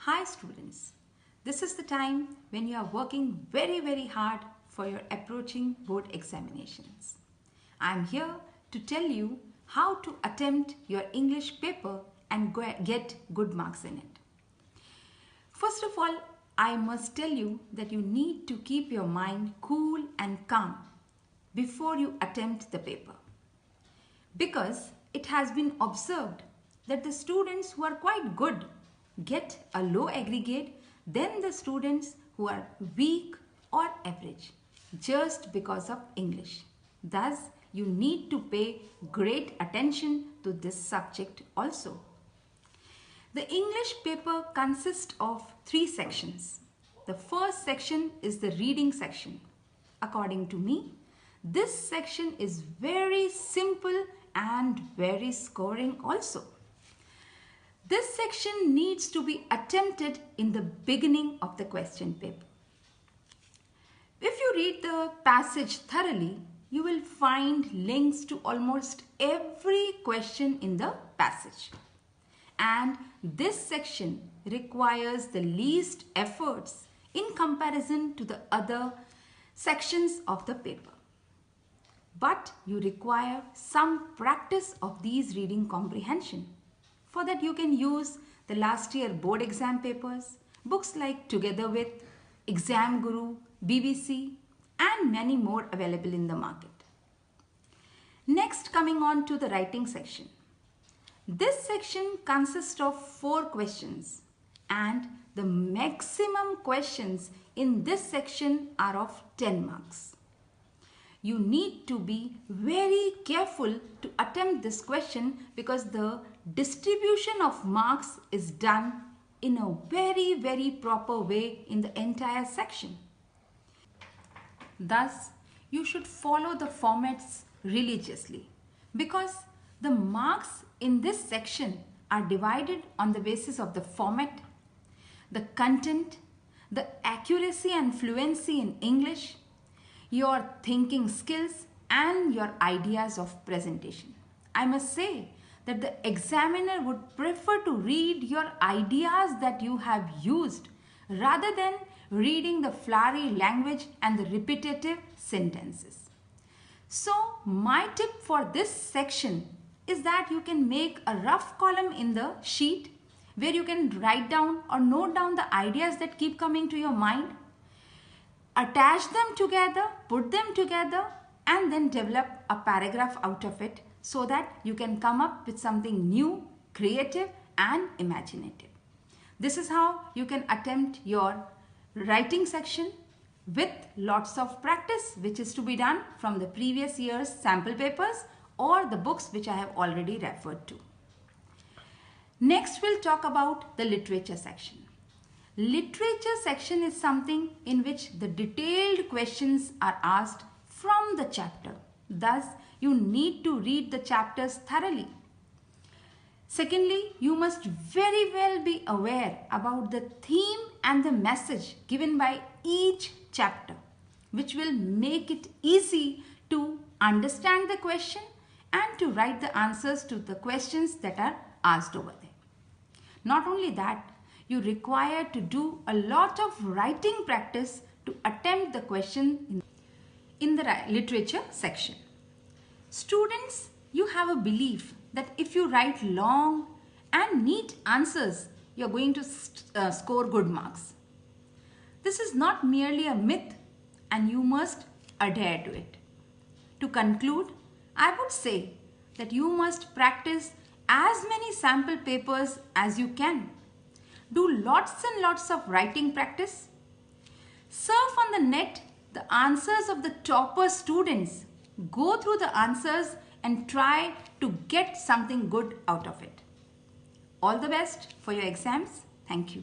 Hi students, this is the time when you are working very hard for your approaching board examinations. I am here to tell you how to attempt your English paper and get good marks in it. First of all, I must tell you that you need to keep your mind cool and calm before you attempt the paper. Because it has been observed that the students who are quite good get a low aggregate than the students who are weak or average just because of English. Thus, you need to pay great attention to this subject also. The English paper consists of 3 sections. The first section is the reading section. According to me, this section is very simple and very scoring also. This section needs to be attempted in the beginning of the question paper. If you read the passage thoroughly, you will find links to almost every question in the passage. And this section requires the least efforts in comparison to the other sections of the paper. But you require some practice of these reading comprehension. For that you can use the last year board exam papers, books like Together With, Exam Guru, BBC and many more available in the market. Next, coming on to the writing section. This section consists of 4 questions and the maximum questions in this section are of 10 marks. You need to be very careful to attempt this question because the distribution of marks is done in a very proper way in the entire section. Thus, you should follow the formats religiously because the marks in this section are divided on the basis of the format, the content, the accuracy and fluency in English, your thinking skills and your ideas of presentation. I must say that the examiner would prefer to read your ideas that you have used rather than reading the flowery language and the repetitive sentences. So my tip for this section is that you can make a rough column in the sheet where you can write down or note down the ideas that keep coming to your mind. Attach them together, put them together and then develop a paragraph out of it so that you can come up with something new, creative and imaginative. This is how you can attempt your writing section with lots of practice which is to be done from the previous year's sample papers or the books which I have already referred to. Next we'll talk about the literature section. Literature section is something in which the detailed questions are asked from the chapter. Thus, you need to read the chapters thoroughly. Secondly, you must very well be aware about the theme and the message given by each chapter, which will make it easy to understand the question and to write the answers to the questions that are asked over there. Not only that, you require to do a lot of writing practice to attempt the question in the literature section. Students, you have a belief that if you write long and neat answers, you are going to score good marks. This is not merely a myth and you must adhere to it. To conclude, I would say that you must practice as many sample papers as you can. Do lots and lots of writing practice. Surf on the net the answers of the topper students. Go through the answers and try to get something good out of it. All the best for your exams. Thank you.